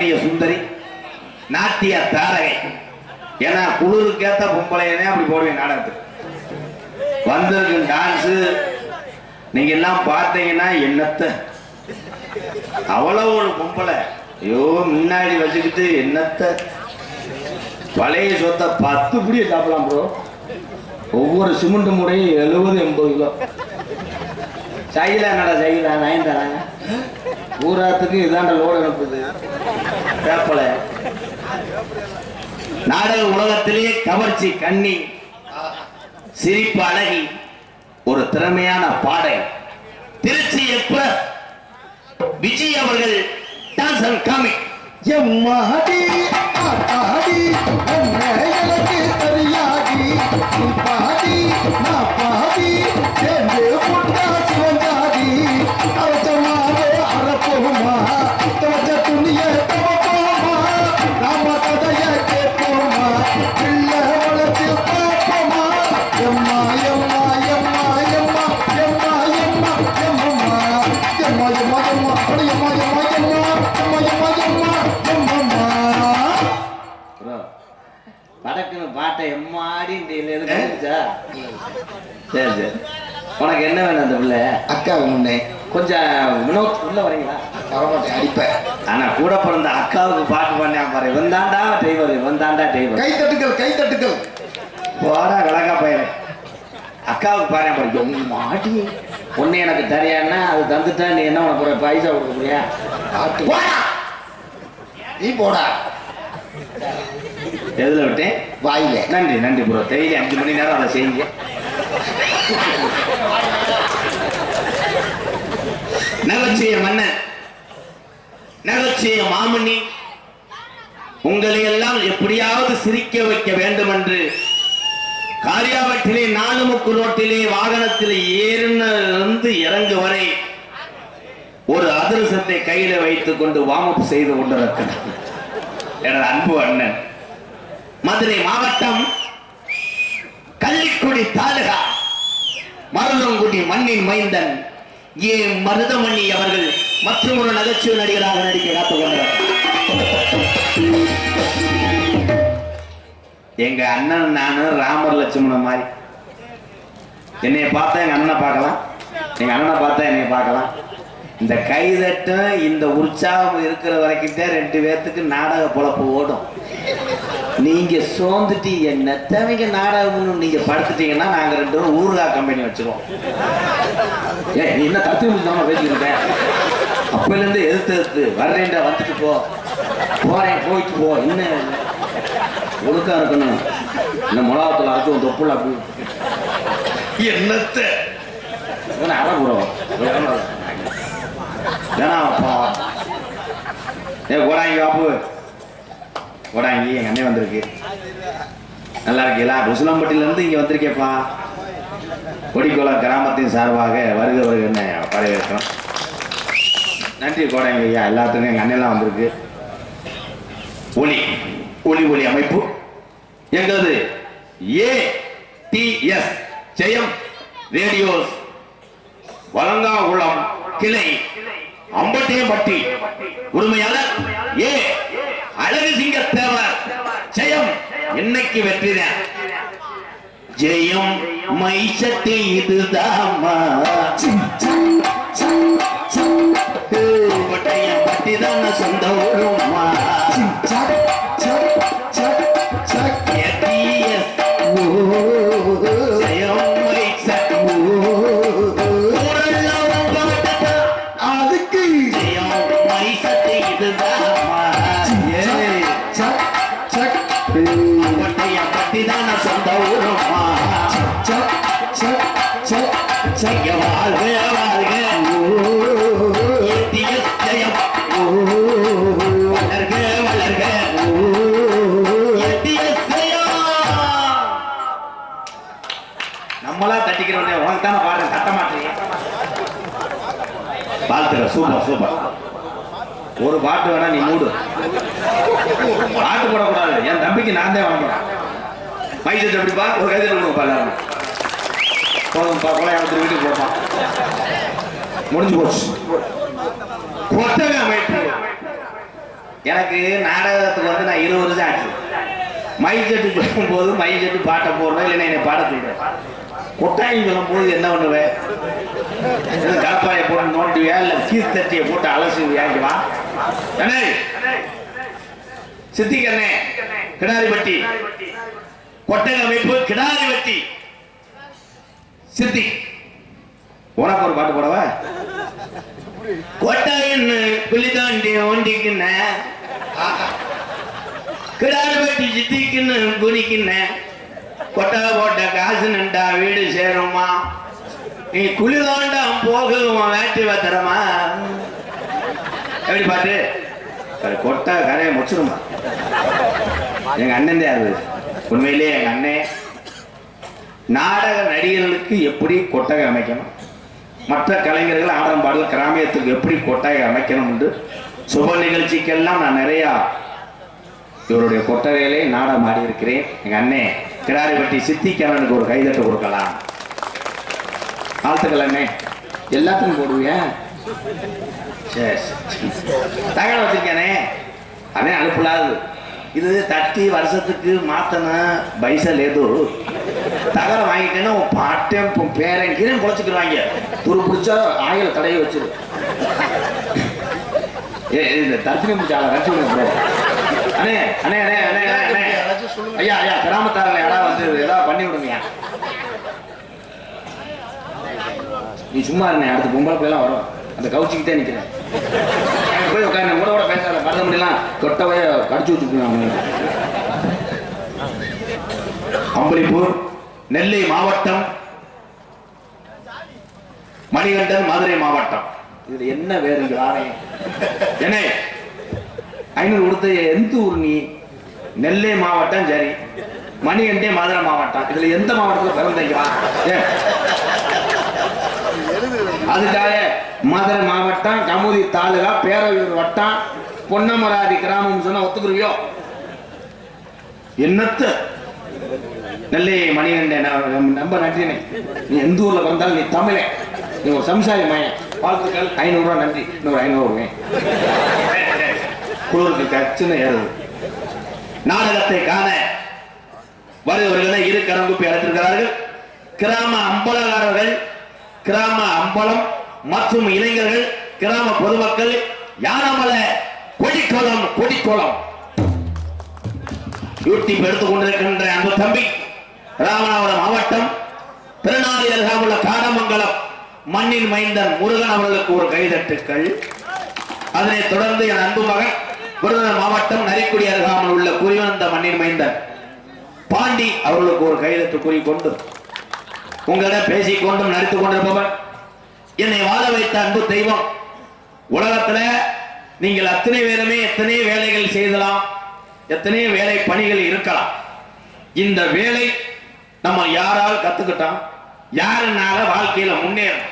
சுந்தரி நாட்டிய தாரகை. ஏன்னா குளிருக்கேத்த பொம்பளையனே அப்படி போடுவேன் நாடகத்துக்கு. வந்திருக்கு டான்ஸு நீங்க எல்லாம் பார்த்தீங்கன்னா என்னத்த அவ்வளவு ஒரு பொம்பளை. ஐயோ முன்னாடி வச்சுக்கிட்டு என்னத்த பழைய சொத்தை 10 புடிய சாப்பிடலாம் ப்ரோ. ஒவ்வொரு சிமெண்ட் முறையும் 70-80 கிலோ. சைலா என்னடா சைலா நயம் தராங்க ஊராத்துக்கு இதாண்ட லோடு அனுப்புது பேப்பல. நாடக உலகத்திலேயே கவர்ச்சி கண்ணி, சிரிப்பு அழகி, ஒரு திறமையான பாடை திருச்சி எக்ஸ்பிரஸ் விஜய் அவர்கள் டான்ஸ் அண்ட் காமிக். எம்மாடி ஆடி எனக்கு தெரியாடி பாடி நான் பாடி சேர்ந்து புட்டா சிவந்தாடி அரசமாவே அறப்போமா தவச்ச துணிய தவப்போமா ராம கதைய கேட்போமா பிள்ளை வளர்த்து பார்ப்போமா எம்மா எம்மா எம்மா எம்மா எம்மா எம்மா எம்மா எம்மா எம்மா எம்மா எம்மா படக்குன்னு பாட்டை எம்மாடி சரி சரி. உனக்கு என்ன வேணும் அந்த பிள்ளை? அக்கா முன்னே கொஞ்சம் வினோத் உள்ள வரீங்களா? வரமாட்டேன் அடிப்பேன். ஆனா கூட பிறந்த அக்காவுக்கு பாட்டு பண்ணா பாரு. வந்தாண்டா டிரைவர், வந்தாண்டா டிரைவர். கை தட்டுக்கள் கை தட்டுக்கள். போடா கலக்கா பயிர. அக்காவுக்கு பாரு பாரு மாட்டி ஒன்னு எனக்கு தெரியாதுன்னா அது தந்துட்டா நீ என்ன உனக்கு ஒரு பைசா கொடுக்க முடியா? நீ போடா. எதுல விட்டேன்? வாயில. நன்றி நன்றி ப்ரோ. டெய்லி 5 மணி நேரம் அதை செய்யுங்க. நகைச்சுவை மன்னன், நகைச்சுவை மாமணி, உங்களை எல்லாம் எப்படியாவது சிரிக்க வைக்க வேண்டும் என்று காரியாவட்டிலே 4 முக்கு ரோட்டிலே வாகனத்தில் ஏறிலிருந்து இறங்கு வரை ஒரு அதிரசத்தை கையில வைத்துக் கொண்டு வார்ம் செய்து கொண்டிருக்கிறார் எனது அன்பு அண்ணன், மதுரை மாவட்டம் கள்ளிக்குடி தாலுகா மருதங்குடி மண்ணின் மைந்தன் ஏ மருதமணி அவர்கள் மற்றும் ஒரு நகைச்சுவை நடிகராக நடிக்க காத்துக் கொண்டார். எங்க அண்ணன் நானும் ராமர் லட்சுமணன் மாதிரி. என்னைய பார்த்தா எங்க அண்ணனை பார்க்கலாம், எங்க அண்ணனை பார்த்தா என்னைய பார்க்கலாம். இந்த கைதட்டும் இந்த உற்சாகம் இருக்கிற வரைக்கும் 2 பேர்த்துக்கு நாடக பொழப்பு ஓடும். நீங்க சோர்ந்துட்டு என்னத்தவங்க நாடகம் நீங்க படுத்துட்டீங்கன்னா நாங்க 2 பேரும் ஊறுகாய் கம்பெனி வச்சிருவோம். நீ என்ன தத்து முடிச்சாம பேசிக்கிட்டேன் அப்பல இருந்து எதிர்த்து வர்றேன்டா வந்துட்டு போ, போறேன் போயிட்டு போ. இன்னும் ஒழுக்கா இருக்கணும். இந்த மிளகாத்துல அரைச்சும் தொப்புல அப்படி என்னத்த அறப்புறோம் கோடாங்கி பாப்பு கோடாங்கி எங்க அண்ணன் வந்திருக்கு. நல்லா இருக்கீங்களா? ருசுலம்பட்டில இருந்து இங்க வந்திருக்கேப்பா. கொடிக்குளம் கிராமத்தின் சார்பாக வருக வருகன்னு வரவேற்கிறோம். நன்றி கோடாங்கி ஐயா. எல்லாத்துக்கும் எங்க அண்ணெல்லாம் வந்திருக்கு. ஒளி ஒளி ஒளி அமைப்பு எங்களது ATS ஜெயம் ரேடியோஸ் வலங்காகுளம் கிளை அம்பட்டியம்பட்டி உரிமையாளர் ஏ அழகு சிங்க தேவர் ஜெயம் என்னைக்கு வெற்றிதான் ஜெயம் மைசத்தை இதுதாமா பட்டி தான் சொந்த ஊருமா நம்மளா தட்டிக்கிறோம். உனக்கு தானே பாடுற தட்ட மாட்டீங்க. வாழ்த்துற சூப்பர் சூப்பர். ஒரு பாட்டு வேணா நீ மூடு. பாட்டு போடக்கூடாது. என் தம்பிக்கு நான் தான் வாங்குறேன். மைசூர் எப்படிப்பா ஒரு கைதில் கொடுப்பா எல்லாரும் போதும்பா. கொலையாளத்து வீட்டுக்கு போப்பான். முடிஞ்சு போச்சு. கொட்டகை அமைப்பு எனக்கு நாடகத்துக்கு வந்து நான் 20 வருஷம் ஆச்சு. மைக் செட்டு சொல்லும் போது மைக் செட்டு பாட்டை போடுறேன், இல்லைன்னா என்னை பாட சொல்றேன். கொட்டாயம் சொல்லும் போது என்ன பண்ணுவேன்? கலப்பாயை போட்டு நோண்டுவியா, இல்ல சீர் தட்டியை போட்டு அலசுவியா? வா சித்திக்கண்ணே, கிடாரிப்பட்டி கொட்டை அமைப்பு, கிடாரிப்பட்டி சித்தி. உனக்கு ஒரு பாட்டு போடவா? கொட்டாயின்னு புள்ளி தாண்டி ஓண்டிக்குன்ன, கிடாரிப்பட்டி சித்திக்குன்னு குனிக்குன்ன, கொட்டை போட்ட காசு நின்றா வீடு சேருமா, நீ குளிர்தாண்டாம் போகுமா வேட்டி வத்தரமா. எப்படி பாட்டு? கொட்டை கரையை முடிச்சிருமா. எங்க அண்ணன் தான் அது. உண்மையிலேயே எங்க அண்ணன் நாடக நடிகர்களுக்கு எப்படி கொட்டகை அமைக்கணும், மற்ற கலைஞர்கள் ஆடம்பாடல் கிராமியத்துக்கு எப்படி கொட்டகை அமைக்கணும் என்று சுப நிகழ்ச்சிக்கெல்லாம் நான் நிறையா இவருடைய கொட்டகையிலே நாடகம் ஆடி இருக்கிறேன். எங்க அண்ணே கிடாரிப்பட்டி சித்திக்கண்ணனுக்கு ஒரு கைதட்டு கொடுக்கலாம். வாழ்த்துக்கள் அண்ணே. எல்லாத்துக்கும் போடுவியா? சரி, தகவல் வச்சிருக்கேனே அண்ணே, அனுப்பலாது. இது தட்டி வருஷத்துக்கு மாத்தணும் பைசா லேது. தகவல் வாங்கிட்டேன்னா உன் பாட்டையும் பேரன் கீழே குறைச்சிக்கிறாங்க. துரு பிடிச்சா ஆயில தடையை வச்சிரு. இந்த தர்த்தினி முடிச்சால ரச்சு ப்ரோ. அண்ணே அண்ணே அண்ணே அண்ணே அண்ணே ஐயா ஐயா, கிராமத்தாரில் யாராவது வந்து ஏதாவது பண்ணி விடுங்க. நீ சும்மா இருந்தேன், அடுத்த பொம்பளை பிள்ளைலாம் வரும், அந்த கவுச்சிக்கிட்டே நிற்கிறேன். போய் உட்காந்து கூட பேசாத, மறந்த முடியலாம் தொட்டவைய கடிச்சு வச்சுருக்காங்க. அம்பலிப்பூர் நெல்லை மாவட்டம், மணிகண்டன் மதுரை மாவட்டம். இதுல என்ன வேறுங்க? என்ன 500 கொடுத்த எந்த ஊர்? நீ நெல்லை மாவட்டம் சரி, மணிகண்டே மதுரை மாவட்டம். இதுல எந்த மாவட்டத்தில் பிறந்தீங்களா? அதுக்காக மதுரை மாவட்டம், கமுதி தாலுகா, பேரவையூர் வட்டம், பொன்னமராதி கிராமம் சொன்னா ஒத்துக்குருவியோ? என்னத்த நெல்லை மணிகண்டன் நம்ப நன்றினே. நீ எந்த ஊர்ல பிறந்தாலும் நீ தமிழே, நீ ஒரு சம்சாரி மயன். வாழ்த்துக்கள். 500 ரூபா நன்றி. இன்னொரு 500 குளிருக்கு கச்சுன்னு ஏறுது. நாடகத்தை காண வருவர்களை இரு கரங்குப்பி அழைத்திருக்கிறார்கள். கிராம அம்பலகாரர்கள், கிராம அம்பலம் மற்றும் இளைஞர்கள், கிராம பொதுமக்கள், யானமல கொடிக்கோலம் கொடிக்கோலம் யூடியூப் எடுத்துக் கொண்டிருக்கின்ற அன்பு தம்பி, ராமநாதபுரம் மாவட்டம் திருநாதி அருகாமுள்ள காடமங்கலம் மண்ணின் மைந்தன் முருகன் அவர்களுக்கு ஒரு கைதட்டுக்கள். அதனைத் தொடர்ந்து என் அன்பு மகன் விருதுநகர் மாவட்டம் நரிக்குடி அருகாமல் உள்ள குறிவந்த மண்ணின் மைந்தன் பாண்டி அவர்களுக்கு ஒரு கைதட்டு கூறிக்கொண்டு உங்களிடம் பேசிக் கொண்டும் நடித்துக் கொண்டிருப்பவர், என்னை வாழ வைத்த அன்பு தெய்வம். உலகத்துல நீங்கள் அத்தனை பேருமே எத்தனை வேலைகள் செய்யலாம், எத்தனை வேலை பணிகள் இருக்கலாம். இந்த வேலை நம்ம யாரால் கத்துக்கிட்டோம், யாருனால வாழ்க்கையில முன்னேறும்,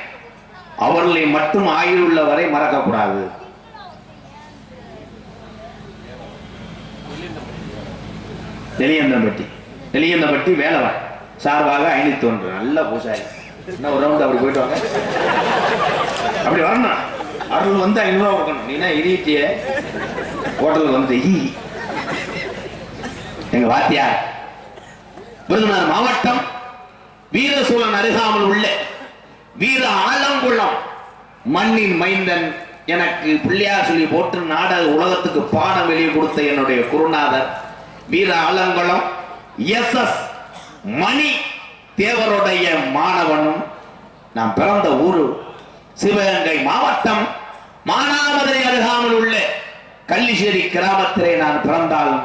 அவர்களை மட்டும் ஆயுள் உள்ள வரை மறக்கக்கூடாது. நெல்லியந்தம்பட்டி வேலவன் சார்பாக 501 நல்ல பூசாரி. என்ன ஒரு ரவுண்ட் அப்படி போயிட்டு வாங்க, அப்படி வரணும். அருள் வந்து 500 ரூபா கொடுக்கணும். நீனா இடிட்டிய ஹோட்டலுக்கு வந்து எங்க வாத்தியார் விருதுநகர் மாவட்டம் வீரசூழன் அருகாமல் உள்ள வீர ஆலங்குளம் மண்ணின் மைந்தன், எனக்கு பிள்ளையார் சொல்லி போட்டு நாடக உலகத்துக்கு பாடம் வெளியே கொடுத்த என்னுடைய குருநாதர் வீர ஆலங்குளம் SS மணி தேவருடைய மாணவனும். நான் பிறந்த ஊரு சிவகங்கை மாவட்டம் மானாமதுரை அருகாமல் உள்ள கள்ளிச்சேரி கிராமத்திலே நான் பிறந்தாலும்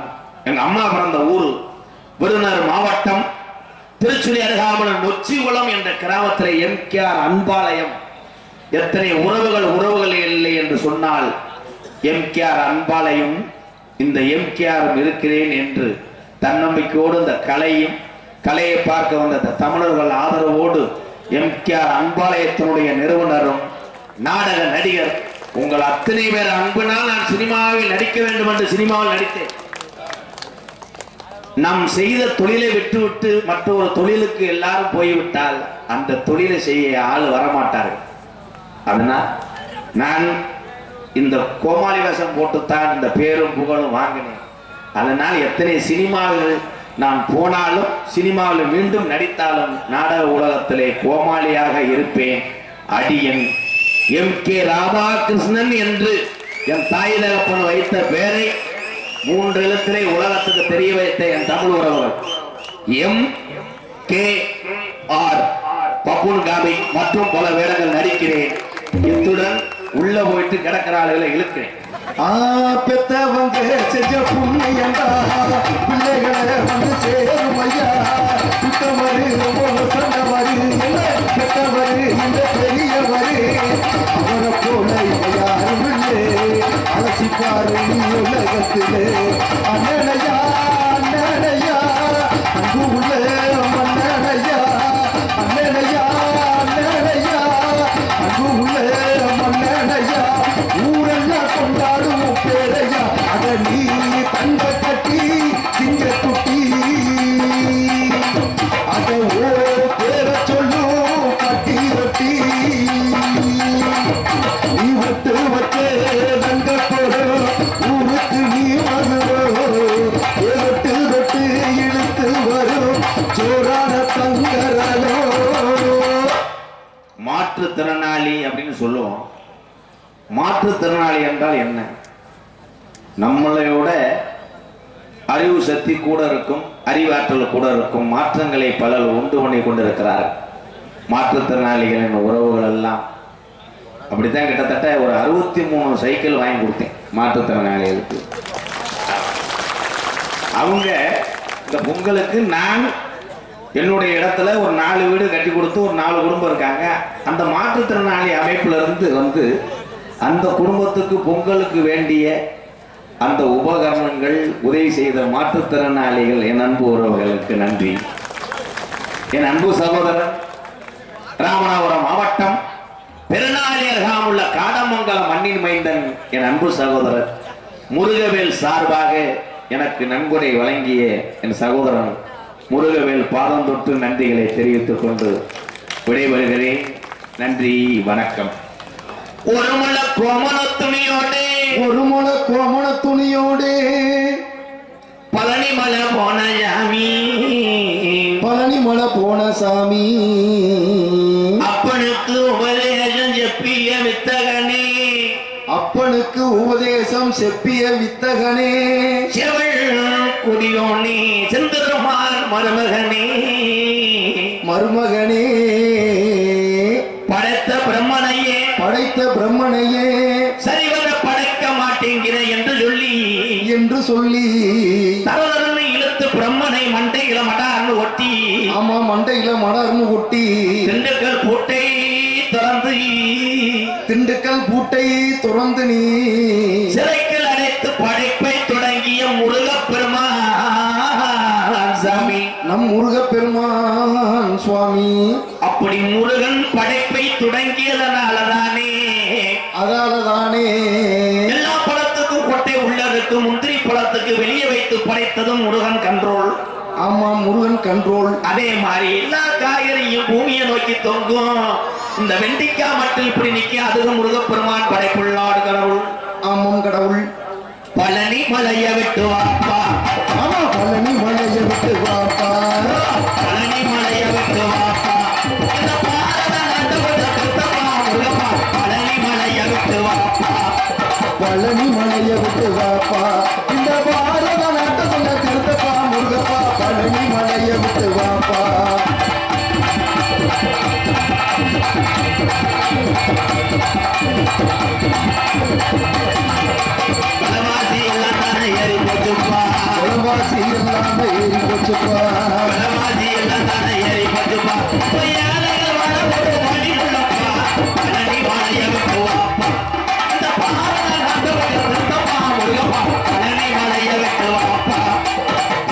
எங்க அம்மா பிறந்த ஊரு விருதுநகர் மாவட்டம் திருச்சுழி அருகாமல் நொச்சிகுளம் என்ற கிராமத்திலே MKR அன்பாலயம். எத்தனை உறவுகள் இல்லை என்று சொன்னால் MKR அன்பாலயம், இந்த MKR இருக்கிறேன் என்று தன்னம்பிக்கையோடு இந்த கலையை பார்க்க வந்த தமிழர்கள் ஆதரவோடு MKR அன்பாலயத்தினுடைய நிறுவனரும் நாடக நடிகர் உங்கள் அத்தனை பேர் அன்பினால் நான் சினிமாவில் நடிக்க வேண்டும் என்று சினிமாவில் நடித்தேன். நாம் செய்த தொழிலை விட்டுவிட்டு மற்றொரு தொழிலுக்கு எல்லாரும் போய்விட்டால் அந்த தொழிலை செய்ய ஆள் வரமாட்டார்கள். அதனால் நான் இந்த கோமாளி வேஷம் போட்டுத்தான் இந்த பேரும் புகழும் வாங்கினேன். அதனால் எத்தனை சினிமாவில் நான் போனாலும் சினிமாவில் மீண்டும் நடித்தாலும் நாடக உலகத்திலே கோமாளியாக இருப்பேன். அடியன் MK ராதாகிருஷ்ணன் என்று என் தாய் தகப்பன் வைத்த பெயரை 3 எழுத்திலே உலகத்துக்கு தெரிய வைத்த என் தமிழ் உறவுகள் MKR பப்புன் காபி மற்றும் பல வேடங்கள் நடிக்கிறேன். இத்துடன் உள்ள போயிட்டு கிடக்கிற ஆளுகளை இழுக்கிறேன். பெத்தவங்க செஞ்ச புண்ணியண்டா பிள்ளைகளை வந்து சேரும் ஐயா. சுத்தவரு சொன்னவரு பெத்தவரு இந்த பெரியவரு அவரை போல யாரும் இல்லை. அலசிப்பாரு நீ உலகத்திலே அண்ணனையா அண்ணனையா அன்பு உள்ள மன்னனையா அண்ணனையா அண்ணனையா அன்பு உள்ள மன்னனையா ஊரெல்லாம் கொண்டாடும் பேரையா அத நீ தங்க கட்டி சிங்க குட்டி அத ஓ பேர சொல்லும் கட்டி ரொட்டி நீ விட்டு வச்சே தங்க போடும் ஊருக்கு நீ வருவோம் விட்டு விட்டு இழுத்து வரும் சோறான தங்கரோ. மாற்றுத்திறனாளி அப்படின்னு சொல்லுவோம். மாற்றுத்திறனாளி என்றால் என்ன? நம்மளையோட அறிவு சக்தி கூட இருக்கும், அறிவாற்றல் கூட இருக்கும். மாற்றங்களை பலர் உண்டு பண்ணி கொண்டிருக்கிறார்கள். மாற்றுத்திறனாளிகளின் உறவுகள் எல்லாம் அப்படித்தான். கிட்டத்தட்ட ஒரு 63 சைக்கிள் வாங்கி கொடுத்தேன் மாற்றுத்திறனாளிகளுக்கு. அவங்க இந்த பொங்கலுக்கு நான் என்னுடைய இடத்துல ஒரு 4 வீடு கட்டி கொடுத்து ஒரு 4 குடும்பம் இருக்காங்க. அந்த மாற்றுத்திறனாளி அமைப்புல இருந்து வந்து அந்த குடும்பத்துக்கு பொங்கலுக்கு வேண்டிய அந்த உபகரணங்கள் உதவி செய்த மாற்றுத்திறனாளிகள் என் அன்பு உறவுகளுக்கு நன்றி. என் அன்பு சகோதரர் ராமநாதபுரம் மாவட்டம் பெருநாளியர்காம் உள்ள காடமங்கலம் மண்ணின் மைந்தன் என் அன்பு சகோதரர் முருகவேல் சார்பாக எனக்கு நன்கொடை வழங்கிய என் சகோதரன் முருகவேல் பாதம் தொட்டு நன்றிகளை தெரிவித்துக் கொண்டு விடைபெறுகிறேன். நன்றி, வணக்கம். ஒரு முள கோமண துணியோடு பழனிமலை போன சாமி அப்பனுக்கு உபதேசம் செப்பிய வித்தகனே செவள் குடியோனே செந்தருமான் மருமகனே படைத்த பிரம்மனையே சரிவர படைக்க மாட்டேங்கிற என்று சொல்லி தரதரனை இழுத்து பிரம்மனை மண்டையில மடார்னு ஒட்டி. ஆமா, மண்டையில மடார்னு ஒட்டி திண்டுக்கல் பூட்டை துறந்து நீ சிறைகள் அடைத்து படைப்பை தொடங்கிய முருகப்பெருமான் சாமி, நம் முருகப்பெருமான் சுவாமி. அப்படி முருகன் படைப்பை தொடங்கியதனாலதானே எல்லா பழத்துக்கும் கொட்டை உள்ளதுக்கு முந்திரி பழத்துக்கு வெளியே வைத்து படைத்ததும் முருகன் கண்ட்ரோல். ஆமா, முருகன் கண்ட்ரோல். அதே மாதிரி எல்லா காய்கறியும் பூமியை நோக்கி தொங்கும். இந்த வெண்டிக்காய் மட்டும் இப்படி நிக்க, அதுவும் முருகப்பெருமான் படைப்புள்ளாடு கடவுள். ஆமாம், கடவுள். பழனி மலைய விட்டு வாப்பா, ஆமா பழனி மலைய விட்டு வாப்பா, பழனி மலைய விட்டு வாப்பா, பழனி மலைய விட்டு வாப்பா, பழனி மலைய விட்டு வாப்பா, இந்த பாரத நாட்டை சொல்ல திருத்தப்பா முருகப்பா, பழனி மலைய விட்டு வாப்பா. பலவாசி எல்லாம் ஏறி போச்சுப்பா, பலவாசி எல்லாம் ஏறி போச்சுப்பா, பலவாசி எல்லாம் ஏறி போச்சுப்பா, யாரைகள் வர ஒரு வழி உள்ளப்பா, பழனி மலைய விட்டு வாப்பா, இந்த பாரத நாட்டை திருத்தப்பா முருகப்பா, பழனி மலைய விட்டு வாப்பா,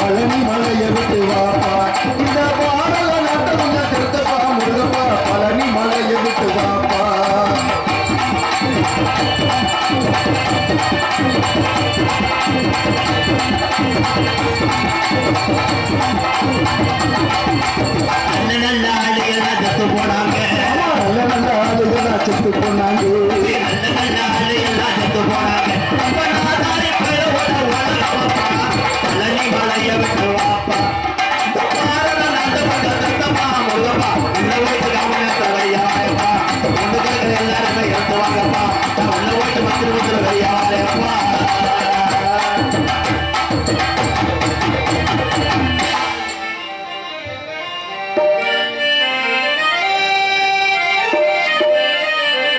பழனி மலைய விட்டு வாப்பா, இந்த பாரத நாட்டை திருத்தப்பா முருகப்பா, பழனி மலைய விட்டு வாப்பா. நல்ல ஆளுகள் செத்து போனாங்க, நல்ல ஆளுகள் செத்து போனாங்க, நல்ல ஆளுகள் செத்து உள்ள வச்சு காம நேரத்துல